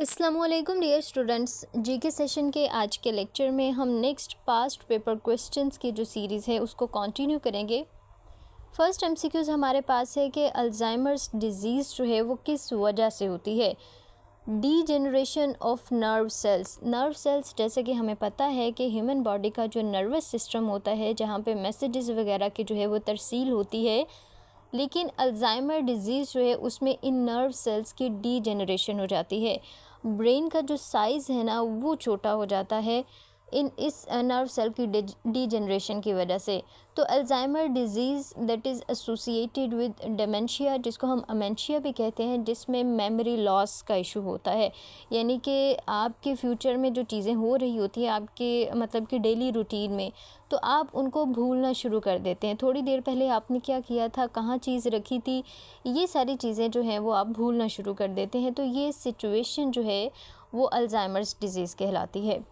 अस्सलामुअलैकुम dear students, GK session के आज के लेक्चर में हम नेक्स्ट पास्ट पेपर क्वेश्चंस की जो सीरीज़ है उसको कंटिन्यू करेंगे। फर्स्ट एमसीक्यूज़ हमारे पास है कि अल्जाइमर्स डिजीज़ जो है वो किस वजह से होती है। D generation of nerve cells जैसे कि हमें पता है कि ह्यूमन बॉडी का जो नर्वस सिस्टम होता है जहाँ पे मैसेजेस वगैरह की जो है वो तरसील होती है, लेकिन अल्जाइमर डिजीज़ जो है उसमें इन नर्व सेल्स की डी जनरेशन हो जाती है। ब्रेन का जो साइज़ है ना वो छोटा हो जाता है इस नर्व सेल की डी जनरेशन की वजह से। तो Alzheimer disease that is associated with dementia, जिसको हम अमेंशिया भी कहते हैं, जिसमें मेमोरी लॉस का इशू होता है। यानी कि आपके फ्यूचर में जो चीज़ें हो रही होती हैं आपके मतलब कि डेली रूटीन में, तो आप उनको भूलना शुरू कर देते हैं। थोड़ी देर पहले आपने क्या किया था, कहाँ चीज़ रखी थी, ये सारी चीज़ें जो हैं वो आप भूलना शुरू कर देते हैं। तो ये सिचुएशन जो है वो अल्जाइमर्स डिजीज़ कहलाती है।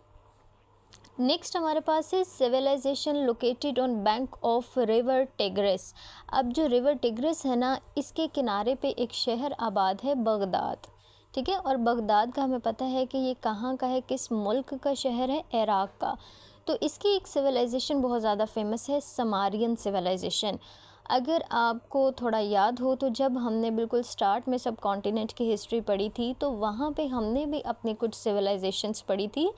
नेक्स्ट हमारे पास है civilization located on bank of river Tigris. अब जो रिवर टिग्रिस है ना, इसके किनारे पे एक शहर आबाद है, बगदाद। ठीक है, और बगदाद का हमें पता है कि ये कहाँ का है, किस मुल्क का शहर है, इराक़ का। तो इसकी एक सिविलाइजेशन बहुत ज़्यादा फेमस है, समारियन सिविलाइजेशन। अगर आपको थोड़ा याद हो तो जब हमने बिल्कुल स्टार्ट में सब कॉन्टिनेंट की हिस्ट्री पढ़ी थी तो वहाँ पे हमने भी अपनी कुछ सिविलाइजेशंस पढ़ी थी,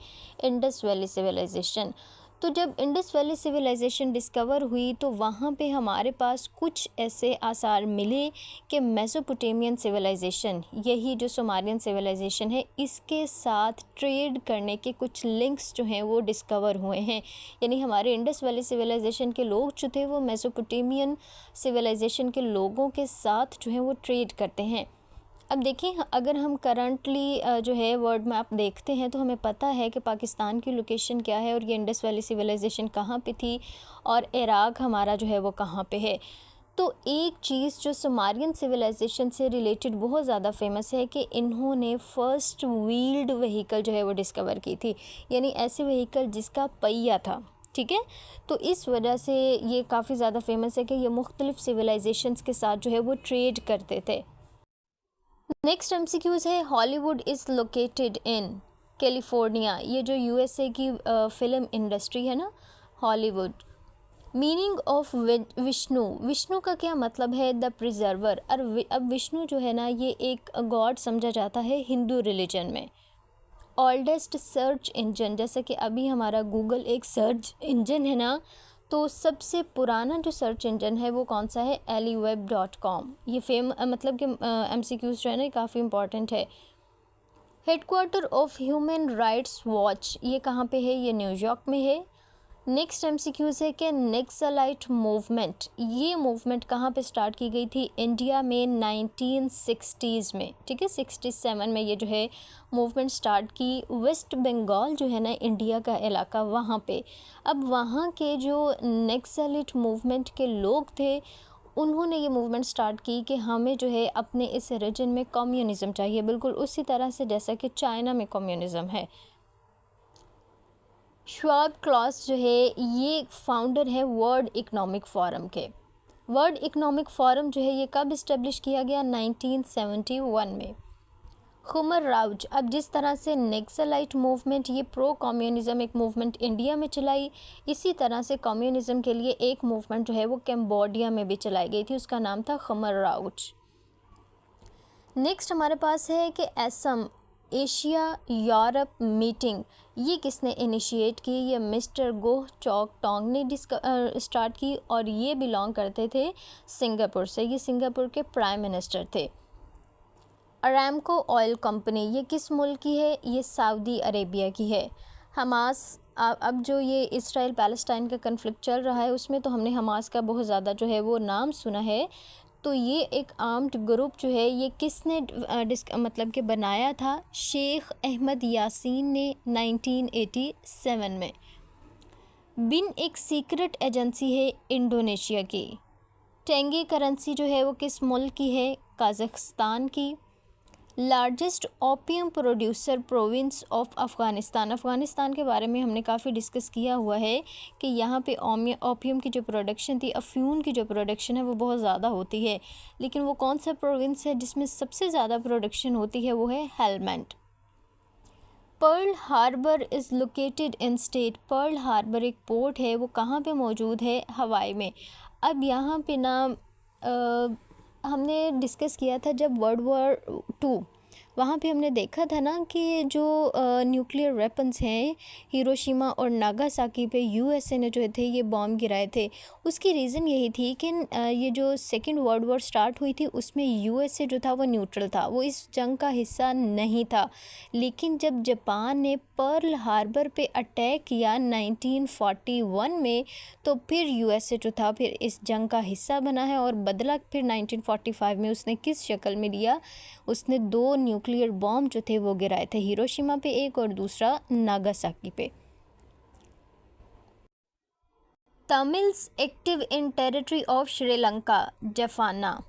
इंडस वैली सिविलाइजेशन। तो जब इंडस वैली सिविलाइजेशन डिस्कवर हुई तो वहाँ पे हमारे पास कुछ ऐसे आसार मिले कि मेसोपोटामियन सिविलाइजेशन, यही जो सुमेरियन सिविलाइजेशन है, इसके साथ ट्रेड करने के कुछ लिंक्स जो हैं वो डिस्कवर हुए हैं। यानी हमारे इंडस वैली सिविलाइजेशन के लोग जो थे वो मेसोपोटामियन सिविलाइजेशन के लोगों के साथ जो है वो ट्रेड करते हैं। अब देखिए, अगर हम करंटली जो है वर्ल्ड मैप देखते हैं तो हमें पता है कि पाकिस्तान की लोकेशन क्या है और ये इंडस वैली सिविलाइजेशन कहाँ पे थी और इराक़ हमारा जो है वो कहाँ पे है। तो एक चीज़ जो सुमेरियन सिविलाइजेशन से रिलेटेड बहुत ज़्यादा फेमस है कि इन्होंने फर्स्ट व्हील्ड व्हीकल जो है वो डिस्कवर की थी, यानी ऐसे व्हीकल जिसका पहिया था। ठीक है, तो इस वजह से ये काफ़ी ज़्यादा फेमस है कि ये मुख्तलिफ सिविलाइजेशंस के साथ जो है वो ट्रेड करते थे। नेक्स्ट एमसीक्यूज़ है, Hollywood is located in California. ये जो यूएसए की फ़िल्म इंडस्ट्री है ना, हॉलीवुड। मीनिंग ऑफ विष्णु का क्या मतलब है, द प्रिजर्वर। और अब विष्णु जो है ना ये एक गॉड समझा जाता है हिंदू रिलीजन में। ओल्डेस्ट सर्च इंजन, जैसे कि अभी हमारा गूगल एक सर्च इंजन है ना, तो सबसे पुराना जो सर्च इंजन है वो कौन सा है, aliweb.com। ये मतलब कि MCQs जो है ना काफ़ी इंपॉर्टेंट है। Headquarter of human rights watch, ये कहाँ पे है, ये न्यूयॉर्क में है। नेक्स्ट एमसीक्यूज़ है कि नक्सलाइट मूवमेंट, ये मूवमेंट कहाँ पे स्टार्ट की गई थी, इंडिया में 1960s में। ठीक है, 67 में ये जो है मूवमेंट स्टार्ट की। वेस्ट बंगाल जो है ना इंडिया का इलाका, वहाँ पे। अब वहाँ के जो नक्सलाइट मूवमेंट के लोग थे उन्होंने ये मूवमेंट स्टार्ट की कि हमें जो है अपने इस रीजन में कम्युनिज़म चाहिए, बिल्कुल उसी तरह से जैसा कि चाइना में कम्युनिज़म है। श्वाब क्लॉस जो है ये फाउंडर है वर्ल्ड इकोनॉमिक फोरम के। वर्ल्ड इकोनॉमिक फोरम जो है ये कब इस्टेब्लिश किया गया, 1971 में। खुमर राउज, अब जिस तरह से नक्सलाइट मूवमेंट ये प्रो कम्युनिज़म एक मूवमेंट इंडिया में चलाई, इसी तरह से कम्युनिज़म के लिए एक मूवमेंट जो है वो कैम्बोडिया में भी चलाई गई थी, उसका नाम था खुमर राउज। नेक्स्ट हमारे पास है कि असम एशिया यूरोप मीटिंग, ये किसने इनिशिएट की, ये मिस्टर गोह चॉक टोंग ने स्टार्ट की और ये बिलोंग करते थे सिंगापुर से, ये सिंगापुर के प्राइम मिनिस्टर थे। अरामको ऑयल कंपनी, ये किस मुल्क की है, ये सऊदी अरेबिया की है। हमास, अब जो ये इसराइल पैलेस्टाइन का कन्फ्लिक्ट चल रहा है उसमें तो हमने हमास का बहुत ज़्यादा जो है वो नाम सुना है। तो ये एक आर्म्ड ग्रुप जो है ये किसने मतलब कि बनाया था, शेख अहमद यासीन ने 1987 में। बिन एक सीक्रेट एजेंसी है इंडोनेशिया की। टेंगे करेंसी जो है वो किस मुल्क की है, कज़ाकिस्तान की। Largest opium producer province of Afghanistan, Afghanistan के बारे में हमने काफ़ी डिस्कस किया हुआ है कि यहाँ पे ओपियम की जो प्रोडक्शन थी, अफ्यून की जो प्रोडक्शन है वो बहुत ज़्यादा होती है, लेकिन वो कौन सा प्रोविंस है जिसमें सबसे ज़्यादा प्रोडक्शन होती है, वो है Helmand. Pearl Harbor is located in state. Pearl Harbor एक पोर्ट है, वो कहाँ पे मौजूद है? हवाई में। अब यहाँ पे ना हमने डिस्कस किया था जब वर्ल्ड वॉर 2, वहाँ पे हमने देखा था ना कि जो न्यूक्लियर वेपन्स हैं हिरोशिमा और नागासाकी पे यूएसए ने जो थे ये बॉम्ब गिराए थे। उसकी रीज़न यही थी कि ये जो सेकेंड वर्ल्ड वॉर स्टार्ट हुई थी उसमें यूएसए जो था वो न्यूट्रल था, वो इस जंग का हिस्सा नहीं था। लेकिन जब जापान ने पर्ल हार्बर पे अटैक किया 1941 में, तो फिर यूएसए जो था फिर इस जंग का हिस्सा बना है। और बदला फिर 1945 में उसने किस शक्ल में लिया? उसने 2 न्यूक्लियर बॉम्ब जो थे वो गिराए थे, हिरोशिमा पे एक और दूसरा नागासाकी पे। Tamils active in territory of Sri Lanka, Jaffna.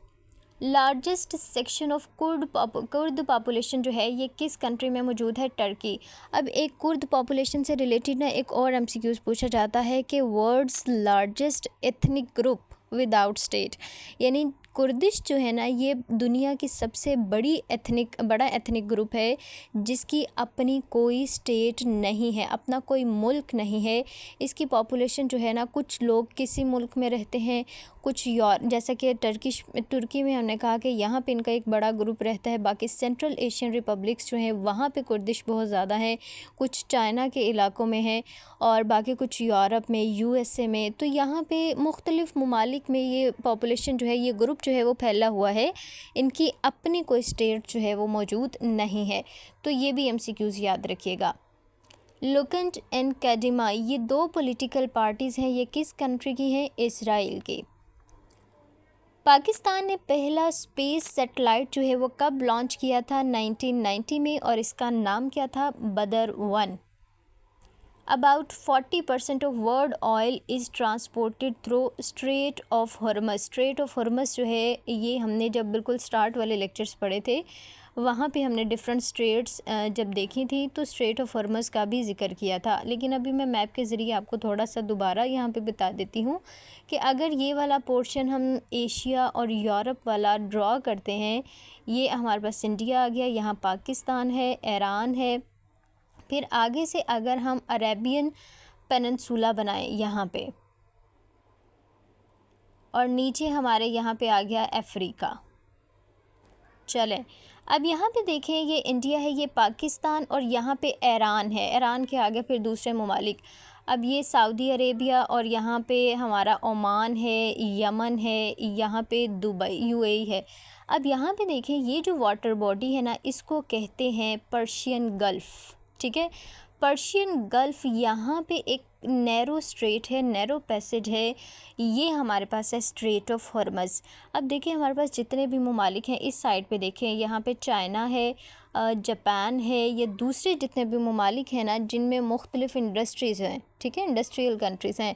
Largest section of Kurd population जो है ये किस कंट्री में मौजूद है? टर्की। अब एक कुर्द पॉपुलेशन से रिलेटेड ना एक और एमसीक्यूज पूछा जाता है कि world's largest ethnic group without state, यानी कुर्दिश जो है ना ये दुनिया की सबसे बड़ा एथनिक ग्रुप है जिसकी अपनी कोई स्टेट नहीं है, अपना कोई मुल्क नहीं है। इसकी पॉपुलेशन जो है ना, कुछ लोग किसी मुल्क में रहते हैं, कुछ जैसा कि तुर्की में हमने कहा कि यहाँ पे इनका एक बड़ा ग्रुप रहता है। बाकी सेंट्रल एशियन रिपब्लिक्स जो हैं वहाँ पे कुर्दिश बहुत ज़्यादा है, कुछ चाइना के इलाकों में है और बाकी कुछ यूरोप में, यूएसए में। तो यहाँ पे मुख्तलिफ़ ममालिक में ये पॉपुलेशन जो है, ये ग्रुप जो है वो फैला हुआ है। इनकी अपनी कोई स्टेट जो है वो मौजूद नहीं है। तो ये भी एमसीक्यूज़ याद रखिएगा। लुकंट एंड कैडिमा, ये 2 पॉलिटिकल पार्टीज़ हैं, ये किस कंट्री की हैं? इज़राइल की। पाकिस्तान ने पहला स्पेस सैटेलाइट जो है वो कब लॉन्च किया था? 1990 में, और इसका नाम क्या था? बदर 1। About 40% of world oil is transported through strait of Hormuz. Strait of Hormuz जो है ये हमने जब बिल्कुल स्टार्ट वाले लेक्चर्स पढ़े थे वहाँ पे हमने डिफरेंट स्ट्रेट्स जब देखी थी तो स्ट्रेट ऑफ हॉर्मज़ का भी जिक्र किया था। लेकिन अभी मैं मैप के ज़रिए आपको थोड़ा सा दोबारा यहाँ पे बता देती हूँ कि अगर ये वाला पोर्शन हम एशिया और यूरोप वाला ड्रॉ करते हैं, ये हमारे पास इंडिया आ गया, यहाँ पाकिस्तान है, ईरान है, फिर आगे से अगर हम अरेबियन पेनिनसुला बनाएं यहाँ पे, और नीचे हमारे यहाँ पे आ गया अफ्रीका। चलें अब यहाँ पे देखें, ये इंडिया है, ये पाकिस्तान, और यहाँ पे ईरान है, ईरान के आगे फिर दूसरे ममालिक। अब ये सऊदी अरेबिया, और यहाँ पे हमारा ओमान है, यमन है, यहाँ पे दुबई यूएई है। अब यहाँ पे देखें, ये जो वाटर बॉडी है ना इसको कहते हैं पर्शियन गल्फ़। ठीक है, पर्शियन गल्फ़ यहाँ पे एक नैरो स्ट्रेट है, नैरो पैसेज है, ये हमारे पास है स्ट्रेट ऑफ हॉर्मज़। अब देखिए हमारे पास जितने भी ममालिक हैं इस साइड पे देखें, यहाँ पे चाइना है, जापान है, ये दूसरे जितने भी ममालिक हैं ना जिनमें मुख्तलिफ़ इंडस्ट्रीज़ हैं, ठीक है, इंडस्ट्रियल कंट्रीज़ हैं।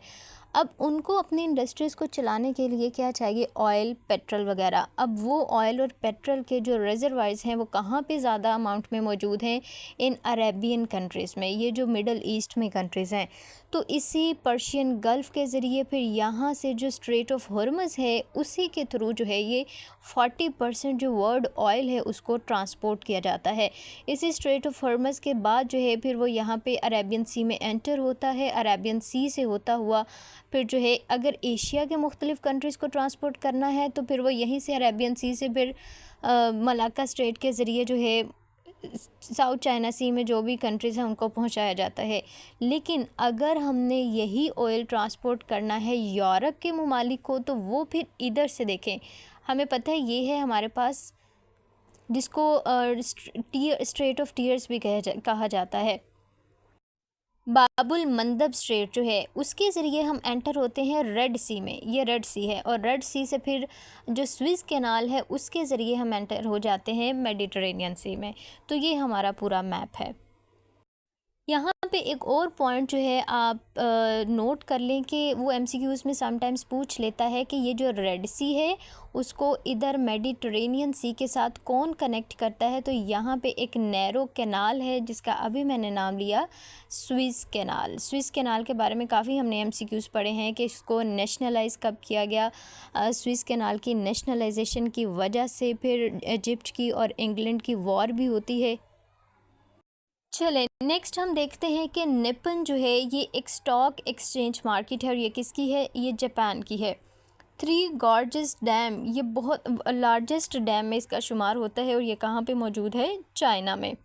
अब उनको अपनी इंडस्ट्रीज़ को चलाने के लिए क्या चाहिए? ऑयल, पेट्रोल वगैरह। अब वो ऑयल और पेट्रोल के जो रिजर्वायर्स हैं वो कहाँ पे ज़्यादा अमाउंट में मौजूद हैं? इन अरेबियन कंट्रीज़ में, ये जो मिडल ईस्ट में कंट्रीज़ हैं। तो इसी पर्शियन गल्फ़ के ज़रिए फिर यहाँ से जो स्ट्रेट ऑफ हॉर्मज़ है उसी के थ्रू जो है ये 40% जो वर्ल्ड ऑयल है उसको ट्रांसपोर्ट किया जाता है। इसी स्ट्रेट ऑफ हॉर्मज़ के बाद जो है फिर वो यहाँ पे अरेबियन सी में एंटर होता है। अरेबियन सी से होता हुआ फिर जो है अगर एशिया के मुख्तलिफ़ कंट्रीज़ को ट्रांसपोर्ट करना है तो फिर वो यहीं से अरेबियन सी से फिर मलाक्का स्ट्रेट के ज़रिए जो है साउथ चाइना सी में जो भी कंट्रीज़ हैं उनको पहुंचाया जाता है। लेकिन अगर हमने यही ऑयल ट्रांसपोर्ट करना है यूरोप के ममालिक को तो वो फिर इधर से देखें, हमें पता है ये है हमारे पास जिसको स्ट्रेट ऑफ टीयर्स भी कहा जाता है। बाबुल मंदब स्ट्रेट जो है उसके ज़रिए हम एंटर होते हैं रेड सी में, ये रेड सी है, और रेड सी से फिर जो स्विस कैनाल है उसके ज़रिए हम एंटर हो जाते हैं मेडिटरेनियन सी में। तो ये हमारा पूरा मैप है। यहाँ पे एक और पॉइंट जो है आप नोट कर लें कि वो एमसीक्यूज़ में समटाइम्स पूछ लेता है कि ये जो रेड सी है उसको इधर मेडिटरेनियन सी के साथ कौन कनेक्ट करता है? तो यहाँ पे एक नैरो कैनाल है जिसका अभी मैंने नाम लिया स्विस कैनाल। स्विस कैनाल के बारे में काफ़ी हमने एमसीक्यूज़ पढ़े हैं कि इसको नेशनलाइज़ कब किया गया। स्विस कैनाल की नेशनलाइजेशन की वजह से फिर इजिप्ट की और इंग्लैंड की वॉर भी होती है। चले नेक्स्ट हम देखते हैं कि निपन जो है ये एक स्टॉक एक्सचेंज मार्केट है और ये किसकी है, ये जापान की है। थ्री गॉर्जेस डैम, ये बहुत लार्जेस्ट डैम में इसका शुमार होता है और ये कहाँ पे मौजूद है, चाइना में।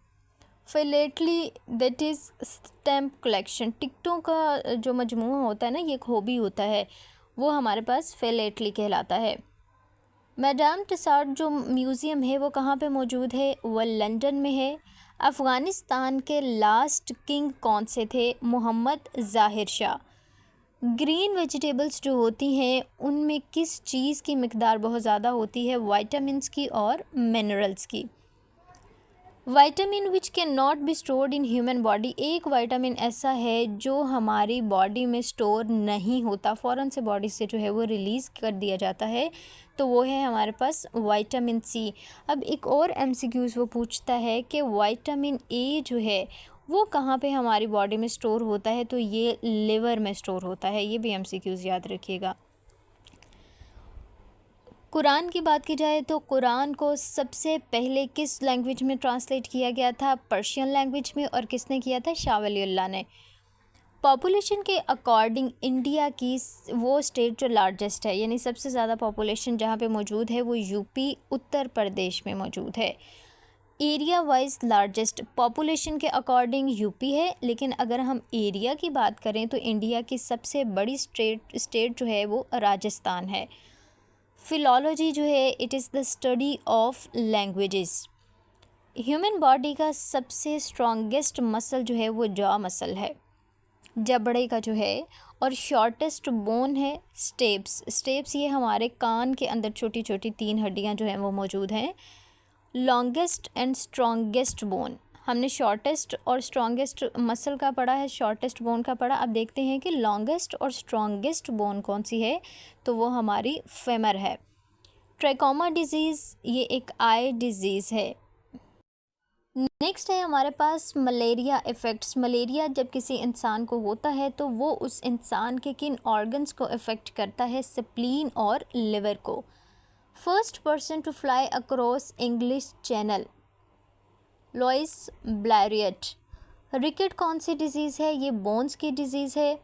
Philately that is stamp collection, टिकटों का जो मजमूआ होता है ना, ये एक हॉबी होता है, वो हमारे पास फिलेटली कहलाता है। मैडाम टिसार्ट जो म्यूज़ियम है वो कहाँ पे मौजूद है, वह लंदन में है। अफ़गानिस्तान के लास्ट किंग कौन से थे, मोहम्मद ज़ाहिर शाह। ग्रीन वेजिटेबल्स जो होती हैं उनमें किस चीज़ की मिकदार बहुत ज़्यादा होती है, विटामिन्स की और मिनरल्स की। Vitamin which can not be stored in human body, एक विटामिन ऐसा है जो हमारी बॉडी में स्टोर नहीं होता, फ़ौरन से बॉडी से जो है वो रिलीज़ कर दिया जाता है, तो वो है हमारे पास विटामिन सी। अब एक और एमसीक्यूज़ वो पूछता है कि विटामिन ए जो है वो कहाँ पे हमारी बॉडी में स्टोर होता है, तो ये लिवर में स्टोर होता है, ये भी एमसीक्यूज़ याद रखिएगा। कुरान की बात की जाए तो कुरान को सबसे पहले किस लैंग्वेज में ट्रांसलेट किया गया था, पर्शियन लैंग्वेज में, और किसने किया था, शाह वलीउल्लाह ने। पॉपुलेशन के अकॉर्डिंग इंडिया की वो स्टेट जो लार्जेस्ट है, यानी सबसे ज़्यादा पॉपुलेशन जहाँ पे मौजूद है वो यूपी उत्तर प्रदेश में मौजूद है। एरिया वाइज लार्जेस्ट पॉपुलेशन के अकॉर्डिंग यूपी है, लेकिन अगर हम एरिया की बात करें तो इंडिया की सबसे बड़ी स्टेट जो है वो राजस्थान है। फिलॉलॉजी जो है it is the study of languages. Human body का सबसे स्ट्रॉन्गेस्ट मसल जो है वो जॉ मसल है, जबड़े का जो है, और शॉर्टेस्ट बोन है स्टेप्स ये हमारे कान के अंदर छोटी छोटी 3 हड्डियां जो हैं वो मौजूद हैं। लॉन्गेस्ट एंड स्ट्रॉन्गेस्ट बोन, हमने शॉर्टेस्ट और स्ट्रॉन्गेस्ट मसल का पढ़ा है, शॉर्टेस्ट बोन का पढ़ा। अब देखते हैं कि लॉन्गेस्ट और स्ट्रॉन्गेस्ट बोन कौन सी है, तो वो हमारी फेमर है। ट्रैकोमा डिजीज़ ये एक आई डिजीज़ है। नेक्स्ट है हमारे पास मलेरिया इफ़ेक्ट्स। मलेरिया जब किसी इंसान को होता है तो वो उस इंसान के किन ऑर्गन्स को इफ़ेक्ट करता है, स्प्लीन और लिवर को। First person to fly across English channel, Louis Bleriot. Rickets कौन सी डिज़ीज़ है, ये बोन्स की डिज़ीज़ है।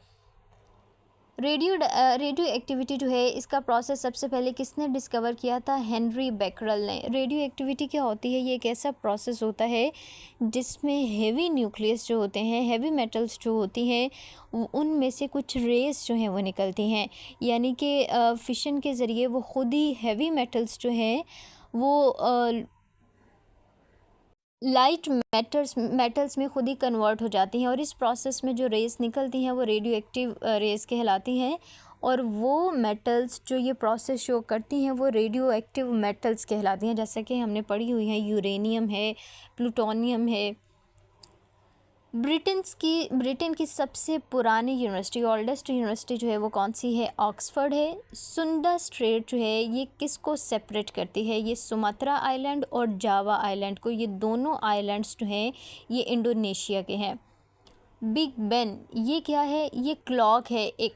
रेडियो एक्टिविटी जो है इसका प्रोसेस सबसे पहले किसने डिस्कवर किया था, हेनरी बेकरल ने। रेडियो एक्टिविटी क्या होती है, ये एक ऐसा प्रोसेस होता है जिसमें हेवी न्यूक्लियस जो होते हैं, हेवी मेटल्स जो होती हैं, उनमें से कुछ रेस जो हैं वो निकलती हैं, यानी कि फिशन के ज़रिए वो ख़ुद ही हेवी मेटल्स जो हैं वो लाइट मेटल्स में खुद ही कन्वर्ट हो जाती हैं, और इस प्रोसेस में जो रेस निकलती हैं वो रेडियो एक्टिव रेस कहलाती हैं, और वो मेटल्स जो ये प्रोसेस शो करती हैं वो रेडियो एक्टिव मेटल्स कहलाती हैं, जैसे कि हमने पढ़ी हुई हैं, यूरेनियम है, प्लूटोनियम है। ब्रिटेन की सबसे पुरानी यूनिवर्सिटी, ओल्डेस्ट यूनिवर्सिटी जो है वो कौन सी है, ऑक्सफोर्ड है। सुंदा स्ट्रेट जो है ये किसको सेपरेट करती है, ये सुमात्रा आइलैंड और जावा आइलैंड को, ये दोनों आइलैंड्स जो हैं ये इंडोनेशिया के हैं। बिग बेन ये क्या है, ये क्लॉक है, एक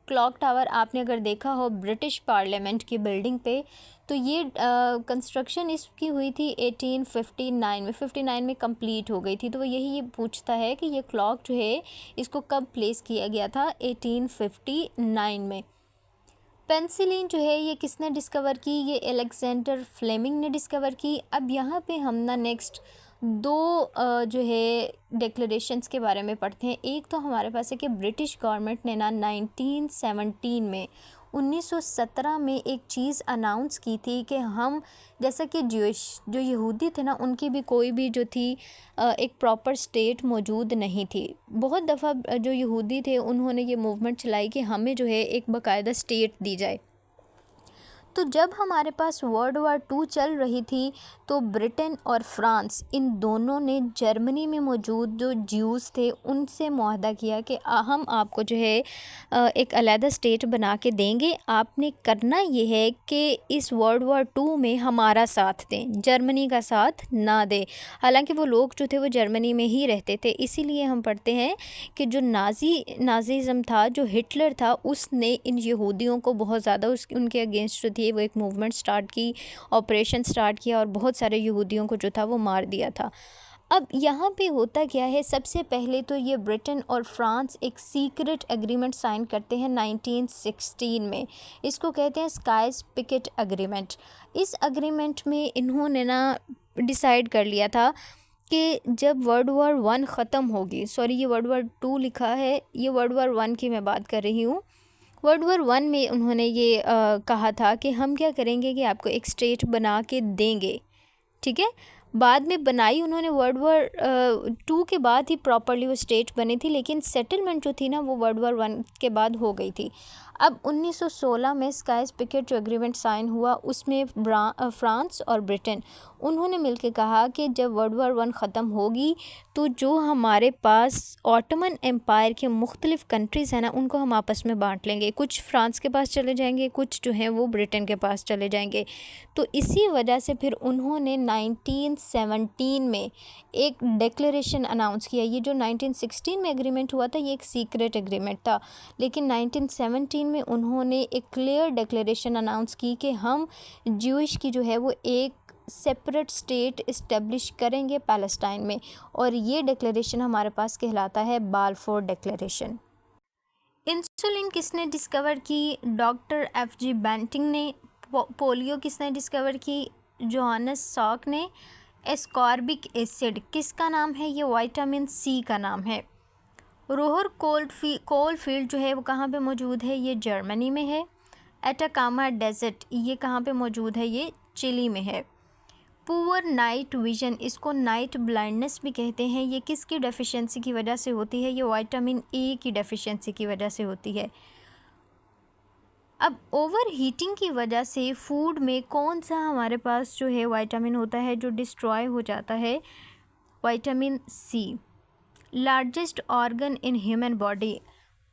क्लॉक टावर आपने अगर देखा हो ब्रिटिश पार्लियामेंट की बिल्डिंग पे, तो ये कंस्ट्रक्शन इसकी हुई थी 1859 में, 59 में कंप्लीट हो गई थी। तो वो यही ये पूछता है कि ये क्लॉक जो है इसको कब प्लेस किया गया था, 1859 में। पेंसिलिन जो है ये किसने डिस्कवर की, ये अलेक्जेंडर फ्लेमिंग ने डिस्कवर की। अब यहाँ पे हम ना नेक्स्ट दो जो है डिक्लेरेशंस के बारे में पढ़ते हैं। एक तो हमारे पास है कि ब्रिटिश गवर्नमेंट ने ना 1917 में एक चीज़ अनाउंस की थी कि हम, जैसा कि जो यहूदी थे ना उनकी भी कोई भी जो थी एक प्रॉपर स्टेट मौजूद नहीं थी। बहुत दफ़ा जो यहूदी थे उन्होंने ये मूवमेंट चलाई कि हमें जो है एक बाकायदा स्टेट दी जाए। तो जब हमारे पास वर्ल्ड वार 2 चल रही थी तो ब्रिटेन और फ्रांस इन दोनों ने जर्मनी में मौजूद जो ज्यूज़ थे उनसे मुआहदा किया कि हम आपको जो है एक अलहदा स्टेट बना के देंगे, आपने करना ये है कि इस वर्ल्ड वार 2 में हमारा साथ दें, जर्मनी का साथ ना दें। हालांकि वो लोग जो थे वो जर्मनी में ही रहते थे, इसीलिए हम पढ़ते हैं कि जो नाज़िज़म था, जो हिटलर था, उसने इन यहूदियों को बहुत ज़्यादा उनके अगेंस्ट जो थी वो एक मूवमेंट स्टार्ट की, ऑपरेशन स्टार्ट किया और बहुत सारे यहूदियों को जो था वो मार दिया था। अब यहाँ पे होता क्या है, सबसे पहले तो ये ब्रिटेन और फ्रांस एक सीक्रेट एग्रीमेंट साइन करते हैं 1916 में। इसको कहते हैं स्काइस पिकेट एग्रीमेंट। इस एग्रीमेंट में इन्होंने ना डिसाइड कर लिया था कि जब वर्ल्ड वॉर 1 ख़त्म होगी, सॉरी ये वर्ल्ड वॉर 2 लिखा है, ये वर्ल्ड वॉर 1 की मैं बात कर रही हूँ। वर्ल्ड वॉर 1 में उन्होंने ये कहा था कि हम क्या करेंगे कि आपको एक स्टेट बना के देंगे, ठीक है। बाद में बनाई उन्होंने, वर्ल्ड वॉर 2 के बाद ही प्रॉपरली वो स्टेट बनी थी, लेकिन सेटलमेंट जो थी ना वो वर्ल्ड वॉर 1 के बाद हो गई थी। अब 1916 में स्काइस पिकेट जो एग्रीमेंट साइन हुआ उसमें फ्रांस और ब्रिटेन उन्होंने मिलकर कहा कि जब वर्ल्ड वॉर 1 ख़त्म होगी तो जो हमारे पास ऑटोमन एम्पायर के मुख्तलिफ़ कंट्रीज़ हैं ना उनको हम आपस में बांट लेंगे, कुछ फ्रांस के पास चले जाएंगे, कुछ जो हैं वो ब्रिटेन के पास चले जाएंगे। तो इसी वजह से फिर उन्होंने 1917 में एक डिक्लेरेशन अनाउंस किया। ये जो 1916 में एग्रीमेंट हुआ था ये एक सीक्रेट एग्रीमेंट था, लेकिन 1917 में उन्होंने एक क्लियर डिक्लेरेशन अनाउंस की कि हम ज्यूइश की जो है वो एक सेपरेट स्टेट इस्टेब्लिश करेंगे पैलेस्टाइन में, और ये डिक्लेरेशन हमारे पास कहलाता है बाल्फोर डिक्लेरेशन। इंसुलिन किसने डिस्कवर की? डॉक्टर एफ.जी. बेंटिंग ने। पोलियो किसने डिस्कवर की? जोहानस सॉक ने। एस्कॉर्बिक एसिड किसका नाम है? ये विटामिन सी का नाम है। रोहर कोल फील्ड जो है वो कहाँ पे मौजूद है? ये जर्मनी में है। एटाकामा डेजर्ट ये कहाँ पे मौजूद है? ये चिली में है। पुअर नाइट विजन, इसको नाइट ब्लाइंडनेस भी कहते हैं, ये किसकी डेफिशिएंसी की वजह से होती है? ये विटामिन ए की डेफिशिएंसी की वजह से होती है। अब ओवर हीटिंग की वजह से फूड में कौन सा हमारे पास जो है विटामिन होता है जो डिस्ट्रॉय हो जाता है? Vitamin C. Largest organ in human body,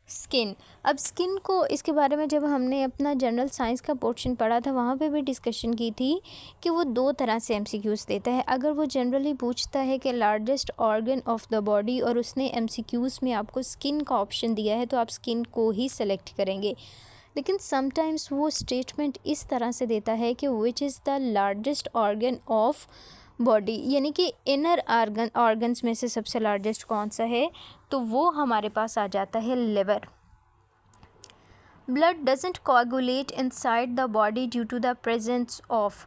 skin. अब स्किन को, इसके बारे में जब हमने अपना जनरल साइंस का पोर्शन पढ़ा था वहाँ पे भी डिस्कशन की थी कि वो 2 तरह से एमसीक्यूज़ देता है। अगर वो जनरली पूछता है कि largest organ of the body और उसने एमसीक्यूज़ में आपको स्किन का ऑप्शन दिया है तो आप स्किन को ही सेलेक्ट करेंगे। लेकिन समटाइम्स वो स्टेटमेंट इस तरह से देता है कि which is the largest organ of body, यानी कि इनर ऑर्गन्स में से सबसे लार्जेस्ट कौन सा है, तो वो हमारे पास आ जाता है liver. Blood doesn't coagulate inside the body due to the presence of.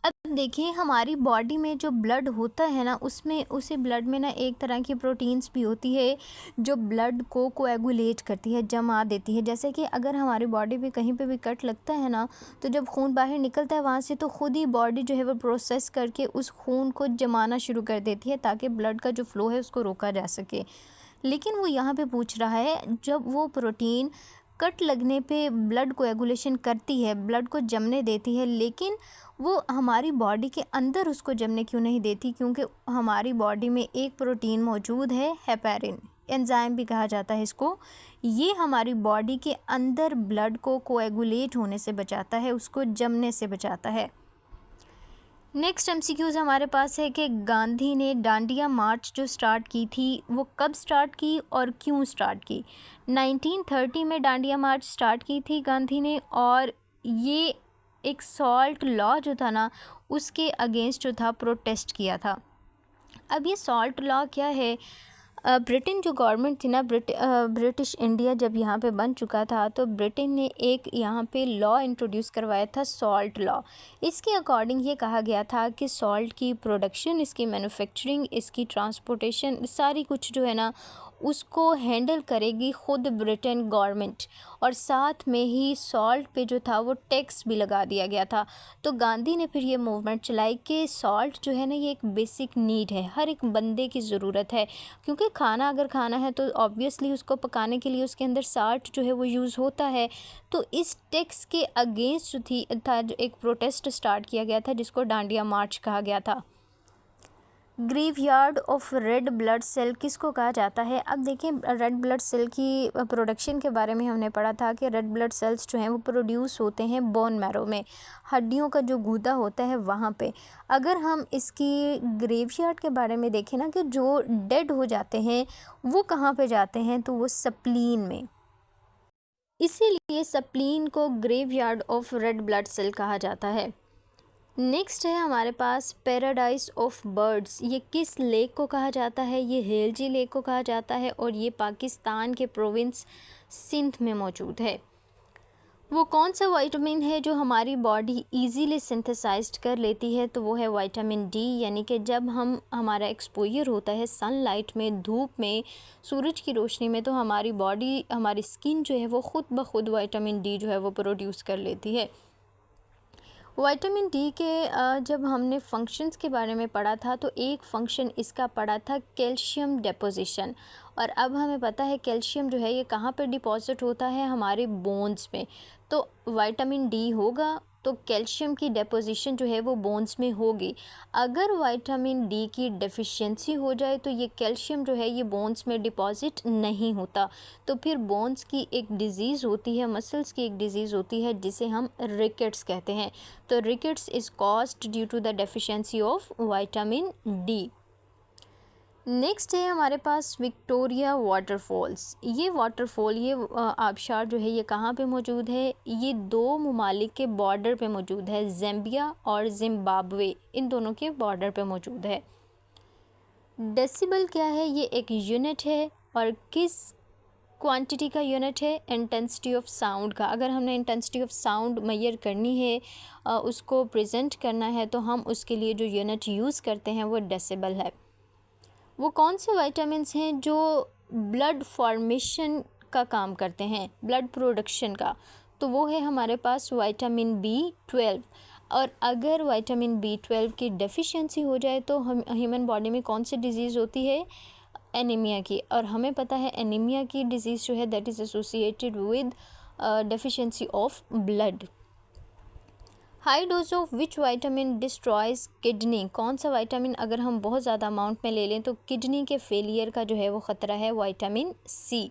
अब देखिए हमारी बॉडी में जो ब्लड होता है ना उसमें, उसे ब्लड में ना एक तरह की प्रोटीन्स भी होती है जो ब्लड को कोएगुलेट करती है, जमा देती है। जैसे कि अगर हमारी बॉडी पे कहीं पे भी कट लगता है ना तो जब खून बाहर निकलता है वहाँ से तो खुद ही बॉडी जो है वो प्रोसेस करके उस खून को जमाना शुरू कर देती है ताकि ब्लड का जो फ़्लो है उसको रोका जा सके। लेकिन वो यहाँ पे पूछ रहा है जब वो प्रोटीन कट लगने पे ब्लड कोएगुलेशन करती है, ब्लड को जमने देती है, लेकिन वो हमारी बॉडी के अंदर उसको जमने क्यों नहीं देती? क्योंकि हमारी बॉडी में एक प्रोटीन मौजूद है, हेपेरिन एंजाइम भी कहा जाता है इसको। ये हमारी बॉडी के अंदर ब्लड को कोएगुलेट होने से बचाता है, उसको जमने से बचाता है। नेक्स्ट एमसीक्यूज़ हमारे पास है कि गांधी ने डांडिया मार्च जो स्टार्ट की थी वो कब स्टार्ट की और क्यों स्टार्ट की? 1930 में डांडिया मार्च स्टार्ट की थी गांधी ने, और ये एक सॉल्ट लॉ जो था ना उसके अगेंस्ट जो था प्रोटेस्ट किया था। अब ये सॉल्ट लॉ क्या है? ब्रिटेन जो गवर्नमेंट थी ना, ब्रिटिश इंडिया जब यहाँ पे बन चुका था तो ब्रिटेन ने एक यहाँ पे लॉ इंट्रोड्यूस करवाया था, सॉल्ट लॉ। इसके अकॉर्डिंग ये कहा गया था कि सॉल्ट की प्रोडक्शन, इसकी मैन्युफैक्चरिंग, इसकी ट्रांसपोर्टेशन, सारी कुछ जो है ना उसको हैंडल करेगी खुद ब्रिटेन गवर्नमेंट, और साथ में ही सॉल्ट पे जो था वो टैक्स भी लगा दिया गया था। तो गांधी ने फिर ये मूवमेंट चलाई कि सॉल्ट जो है ना ये एक बेसिक नीड है, हर एक बंदे की ज़रूरत है, क्योंकि खाना अगर खाना है तो ऑब्वियसली उसको पकाने के लिए उसके अंदर साल्ट जो है वो यूज़ होता है। तो इस टैक्स के अगेंस्ट था जो एक प्रोटेस्ट स्टार्ट किया गया था जिसको डांडिया मार्च कहा गया था। Graveyard of red blood cell किसको कहा जाता है? अब देखिए रेड ब्लड सेल की प्रोडक्शन के बारे में हमने पढ़ा था कि रेड ब्लड सेल्स जो हैं वो प्रोड्यूस होते हैं बोन मैरो में, हड्डियों का जो गूदा होता है वहाँ पे। अगर हम इसकी ग्रेवयार्ड के बारे में देखें ना कि जो डेड हो जाते हैं वो कहाँ पे जाते हैं, तो वो स्प्लीन में, इसीलिए स्प्लीन को graveyard of red blood cell कहा जाता है। नेक्स्ट है हमारे पास पैराडाइज ऑफ बर्ड्स। ये किस लेक को कहा जाता है? ये हेलजी लेक को कहा जाता है और ये पाकिस्तान के प्रोविंस सिंध में मौजूद है। वो कौन सा विटामिन है जो हमारी बॉडी इजीली सिंथेसाइज्ड कर लेती है? तो वो है विटामिन डी। यानी कि जब हमारा एक्सपोजर होता है सनलाइट में, धूप में, सूरज की रोशनी में, तो हमारी बॉडी, हमारी स्किन जो है वो ख़ुद ब खुद विटामिन डी जो है वो प्रोड्यूस कर लेती है। विटामिन डी के जब हमने फंक्शंस के बारे में पढ़ा था तो एक फंक्शन इसका पढ़ा था कैल्शियम डिपोजिशन। और अब हमें पता है कैल्शियम जो है ये कहाँ पर डिपॉजिट होता है? हमारे बोन्स में। तो विटामिन डी होगा तो कैल्शियम की डिपोजिशन जो है वो बोन्स में होगी। अगर विटामिन डी की डेफिशिएंसी हो जाए तो ये कैल्शियम जो है ये बोन्स में डिपॉजिट नहीं होता, तो फिर बोन्स की एक डिज़ीज़ होती है, मसल्स की एक डिज़ीज़ होती है जिसे हम रिकेट्स कहते हैं। तो rickets is caused due to the deficiency of vitamin D. Next है हमारे पास विक्टोरिया वाटरफॉल्स। ये वाटरफॉल, ये आबशार जो है ये कहाँ पे मौजूद है? ये दो ममालिक के बॉर्डर पे मौजूद है, ज़ाम्बिया और ज़िम्बाब्वे, इन दोनों के बॉर्डर पे मौजूद है। डेसिबल क्या है? ये एक यूनिट है और किस क्वांटिटी का यूनिट है? इंटेंसिटी ऑफ साउंड का। अगर हमने इंटेंसिटी ऑफ साउंड मेजर करनी है, उसको प्रेजेंट करना है, तो हम उसके लिए जो यूनिट यूज़ करते हैं वो डेसिबल है। वो कौन से विटामिन्स हैं जो ब्लड फॉर्मेशन का काम करते हैं, ब्लड प्रोडक्शन का? तो वो है हमारे पास विटामिन B12। और अगर विटामिन B12 की डेफिशिएंसी हो जाए तो हम ह्यूमन बॉडी में कौन सी डिज़ीज़ होती है? एनीमिया की। और हमें पता है एनीमिया की डिज़ीज़ जो है that is associated with deficiency of blood. High dose of which vitamin destroys kidney. कौन सा विटामिन अगर हम बहुत ज़्यादा अमाउंट में ले लें तो किडनी के फेलियर का जो है वो ख़तरा है? Vitamin C।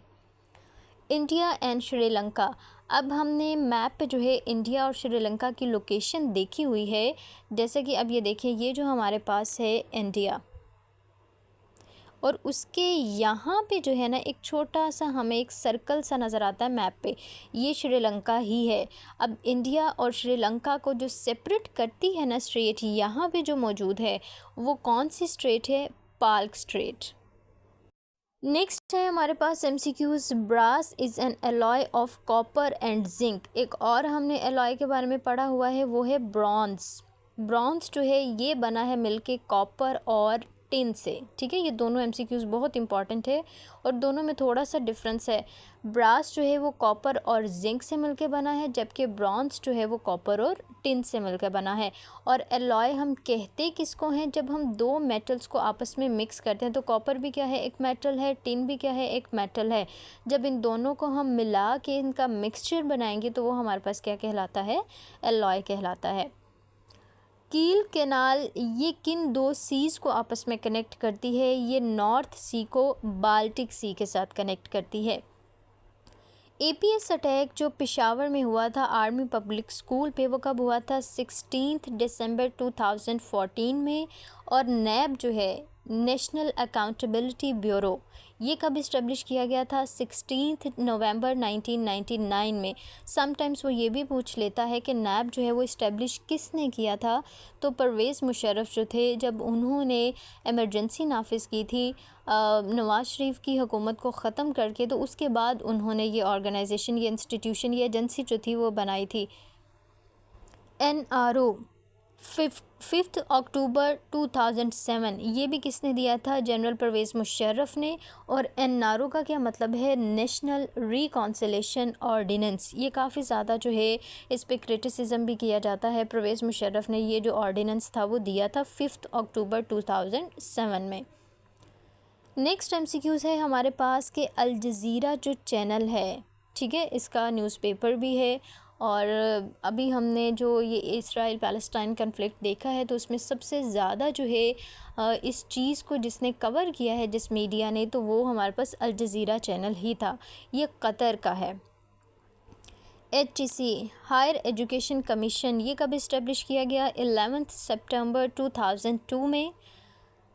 India and Sri Lanka. अब हमने मैप पे जो है इंडिया और श्रीलंका की लोकेशन देखी हुई है। जैसे कि अब ये देखिए, ये जो हमारे पास है इंडिया और उसके यहाँ पे जो है ना एक छोटा सा हमें एक सर्कल सा नज़र आता है मैप पे, ये श्रीलंका ही है। अब इंडिया और श्रीलंका को जो सेपरेट करती है ना स्ट्रेट, यहाँ पे जो मौजूद है वो कौन सी स्ट्रेट है? पाल्क स्ट्रेट। नेक्स्ट है हमारे पास MCQs। Brass is an alloy of copper and zinc. एक और हमने एलॉय के बारे में पढ़ा हुआ है, वो है ब्रॉन्ज। ब्रॉन्ज जो है ये बना है मिलके कॉपर और टिन से। ठीक है, ये दोनों MCQs बहुत इंपॉर्टेंट है और दोनों में थोड़ा सा डिफरेंस है। ब्रास जो है वो कॉपर और जिंक से मिलके बना है, जबकि ब्रॉन्ज जो है वो कॉपर और टिन से मिलकर बना है। और एलॉय हम कहते किसको हैं? जब हम दो मेटल्स को आपस में मिक्स करते हैं, तो कॉपर भी क्या है? एक मेटल है। टिन भी क्या है? एक मेटल है। जब इन दोनों को हम मिला के इनका मिक्सचर बनाएंगे तो वो हमारे पास क्या कहलाता है? एलॉय कहलाता है। कील कैनाल ये किन दो सीज़ को आपस में कनेक्ट करती है? ये नॉर्थ सी को बाल्टिक सी के साथ कनेक्ट करती है। APS अटैक जो पेशावर में हुआ था आर्मी पब्लिक स्कूल पे, वो कब हुआ था? 16 दिसंबर 2014 में। और नैब जो है नेशनल अकाउंटेबिलिटी ब्यूरो, ये कब इस्टेब्लिश किया गया था? 16 नवंबर 1999 में। समटाइम्स वो ये भी पूछ लेता है कि नैब जो है वो इस्टेब्लिश किसने किया था? तो परवेज़ मुशर्रफ जो थे, जब उन्होंने एमरजेंसी नाफिज की थी नवाज़ शरीफ की हुकूमत को ख़त्म करके, तो उसके बाद उन्होंने ये ऑर्गेनाइजेशन, ये इंस्टीट्यूशन, ये एजेंसी जो थी वो बनाई थी। NRO 5 अक्टूबर 2007, ये भी किसने दिया था? जनरल परवेज़ मुशर्रफ ने। और NRO का क्या मतलब है? National reconciliation ordinance. ये काफ़ी ज़्यादा जो है इस पर क्रिटिसिज्म भी किया जाता है। परवेज़ मुशर्रफ ने ये जो ऑर्डिनेंस था वो दिया था 5 अक्टूबर 2007 में। नेक्स्ट MCQs है हमारे पास कि अल जज़ीरा जो चैनल है, ठीक है, इसका न्यूज़पेपर भी है। और अभी हमने जो ये इसराइल पैलेस्टाइन कन्फ्लिक्ट देखा है तो उसमें सबसे ज़्यादा जो है इस चीज़ को जिसने कवर किया है, जिस मीडिया ने, तो वो हमारे पास अल जज़ीरा चैनल ही था। ये कतर का है। HEC हायर एजुकेशन कमीशन, ये कब इस्टेब्लिश किया गया? 11 सितंबर 2002 में।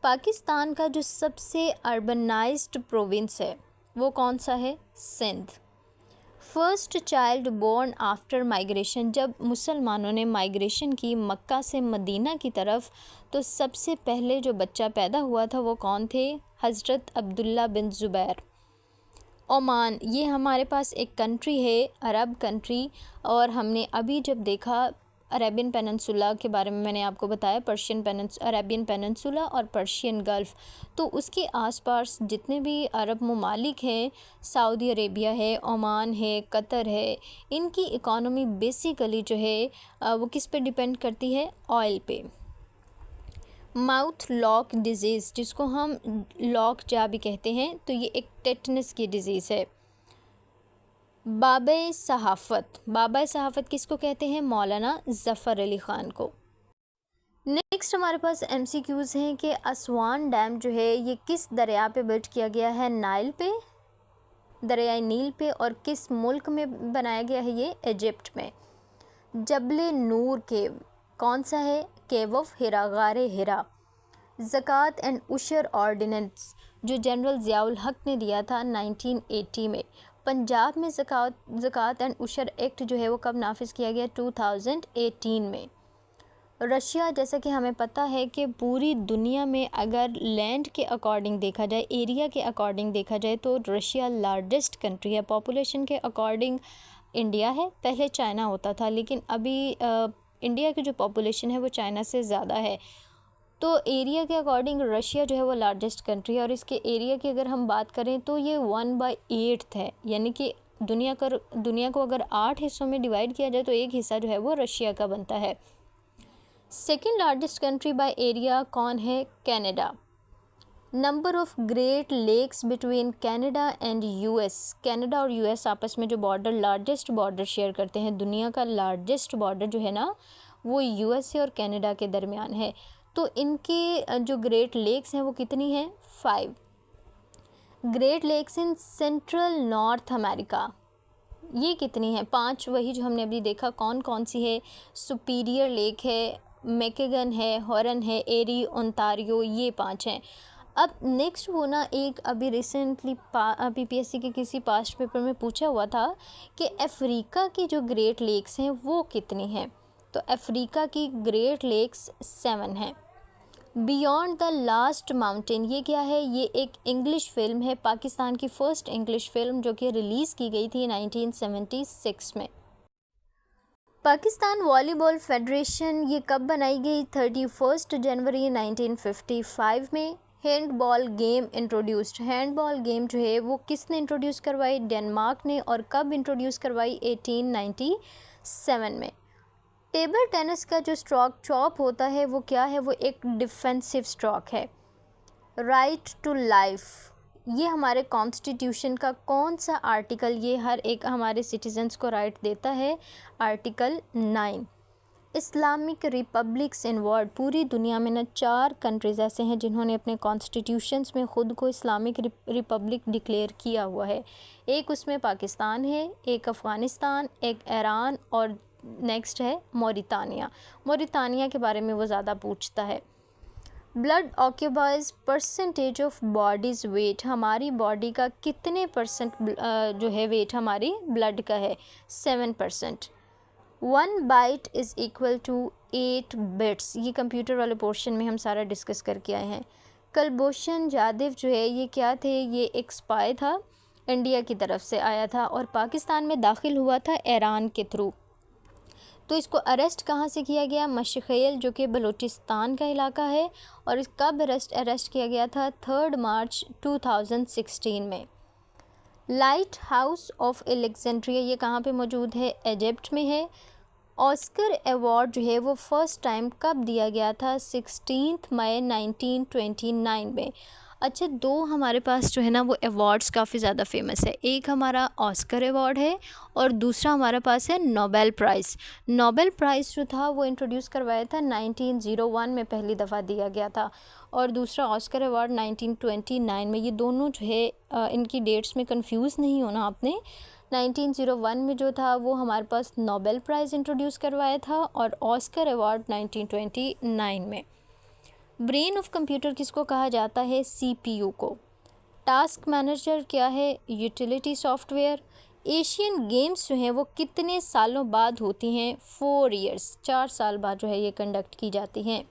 पाकिस्तान का जो सबसे अर्बनाइज्ड प्रोविंस है वो कौन सा है? Sindh. First child born after migration, जब मुसलमानों ने माइग्रेशन की मक्का से मदीना की तरफ, तो सबसे पहले जो बच्चा पैदा हुआ था वो कौन थे? हज़रत अब्दुल्ला बिन ज़ुबैर। ओमान, ये हमारे पास एक कंट्री है, अरब कंट्री, और हमने अभी जब देखा अरेबियन पेनिनसुला के बारे में, मैंने आपको बताया अरेबियन पेनिनसुला और पर्शियन गल्फ़, तो उसके आसपास जितने भी अरब ममालिक हैं, सऊदी अरेबिया है, ओमान है, कतर है, इनकी इकॉनमी बेसिकली जो है वो किस पे डिपेंड करती है? ऑयल पे। माउथ लॉक डिजीज़, जिसको हम लॉक जा भी कहते हैं, तो ये एक टेटनस की डिज़ीज़ है। बाबे सहाफ़त किसको कहते हैं? मौलाना ज़फ़र अली ख़ान को। नेक्स्ट हमारे पास MCQs हैं कि असवान डैम जो है ये किस दरिया पे बिल्ड किया गया है? नाइल पे, दरियाए नील पे, और किस मुल्क में बनाया गया है? ये इजिप्ट में। जबले नूर केव कौन सा है? केव ऑफ हिरा, गारे हिरा। ज़कात एंड उशर ऑर्डिनेंस जो जनरल ज़ियाउल हक ने दिया था 1980 में। पंजाब में ज़कात एंड उशर एक्ट जो है वो कब नाफिज किया गया? 2018 में। रशिया, जैसा कि हमें पता है कि पूरी दुनिया में अगर लैंड के अकॉर्डिंग देखा जाए, एरिया के अकॉर्डिंग देखा जाए, तो रशिया लार्जेस्ट कंट्री है। पॉपुलेशन के अकॉर्डिंग इंडिया है, पहले चाइना होता था, लेकिन अभी इंडिया की जो पॉपुलेशन है वो चाइना से ज़्यादा है। तो एरिया के अकॉर्डिंग रशिया जो है वो लार्जेस्ट कंट्री है, और इसके एरिया की अगर हम बात करें तो ये 1/8 है, यानी कि दुनिया को अगर 8 हिस्सों में डिवाइड किया जाए तो एक हिस्सा जो है वो रशिया का बनता है। Second largest country by area कौन है? Canada. Number of great lakes between Canada and US, Canada और US आपस में जो बॉर्डर, लार्जेस्ट बॉर्डर शेयर करते हैं, दुनिया का लार्जेस्ट बॉर्डर जो है ना वो USA और कनाडा के दरमियान है। तो इनके जो ग्रेट लेक्स हैं वो कितनी हैं? 5। Great lakes in central North America, ये कितनी है? 5। वही जो हमने अभी देखा, कौन कौन सी है? सुपीरियर लेक है, मैकेगन है, हॉरन है, एरी, ओंटारियो, ये 5 हैं। अब नेक्स्ट वो ना एक अभी रिसेंटली PPSC के किसी पास्ट पेपर में पूछा हुआ था कि अफ्रीका की जो ग्रेट लेक्स हैं वो कितनी हैं? तो अफ्रीका की ग्रेट लेक्स 7 हैं। बियॉन्ड द लास्ट माउंटेन, ये क्या है? ये एक इंग्लिश फिल्म है, पाकिस्तान की फ़र्स्ट इंग्लिश फिल्म जो कि रिलीज़ की गई थी 1976 में। पाकिस्तान वॉलीबॉल फेडरेशन ये कब बनाई गई? 31 जनवरी 1955 में। Handball game introduced, handball game जो है वो किसने इंट्रोड्यूस करवाई? डेनमार्क ने। और कब इंट्रोड्यूस करवाई? 1897 में। टेबल टेनिस का जो स्ट्रोक चॉप होता है वो क्या है? वो एक डिफेंसिव स्ट्रोक है। राइट टू लाइफ, ये हमारे कॉन्स्टिट्यूशन का कौन सा आर्टिकल ये हर एक हमारे सिटीजन्स को राइट देता है? Article 9। Islamic republics in world, पूरी दुनिया में ना 4 कंट्रीज़ ऐसे हैं जिन्होंने अपने कॉन्स्टिट्यूशंस में ख़ुद को इस्लामिक रिपब्लिक डिक्लेयर किया हुआ है। एक उसमें पाकिस्तान है, एक अफ़गानिस्तान, एक ईरान, और नेक्स्ट है मौरितानिया के बारे में वो ज़्यादा पूछता है। Blood occupies percentage of body's weight, हमारी बॉडी का कितने परसेंट जो है वेट हमारी ब्लड का है? 7%। 1 byte is equal to 8 bits, ये कंप्यूटर वाले पोर्शन में हम सारा डिस्कस करके आए हैं। कुलभूषण जाधव जो है ये क्या थे? ये एक स्पाई था, इंडिया की तरफ से आया था और पाकिस्तान में दाखिल हुआ था ईरान के थ्रू। तो इसको अरेस्ट कहाँ से किया गया? मशखेल जो कि बलूचिस्तान का इलाका है, और इस कब अरेस्ट किया गया था? 3 मार्च 2016 में। लाइट हाउस ऑफ एलेक्जेंड्रिया ये कहाँ पे मौजूद है? इजिप्ट में है। ऑस्कर अवार्ड जो है वो फ़र्स्ट टाइम कब दिया गया था? 16 मई 1929 में। अच्छा, 2 हमारे पास जो है ना वो अवार्ड्स काफ़ी ज़्यादा फेमस है। एक हमारा ऑस्कर अवार्ड है और दूसरा हमारे पास है नोबेल प्राइज़। नोबेल प्राइज़ जो था वो इंट्रोड्यूस करवाया था 1901 में पहली दफ़ा दिया गया था, और दूसरा ऑस्कर अवार्ड 1929 में। ये दोनों जो है इनकी डेट्स में कंफ्यूज नहीं होना आपने। 1901 में जो था वो हमारे पास नोबेल प्राइज़ इंट्रोड्यूस करवाया था, और ऑस्कर अवार्ड 1929 में। ब्रेन ऑफ कंप्यूटर किसको कहा जाता है? CPU को। टास्क मैनेजर क्या है? Utility software. एशियन गेम्स जो हैं वो कितने सालों बाद होती हैं? 4 ईयर्स, 4 साल बाद जो है ये कंडक्ट की जाती हैं।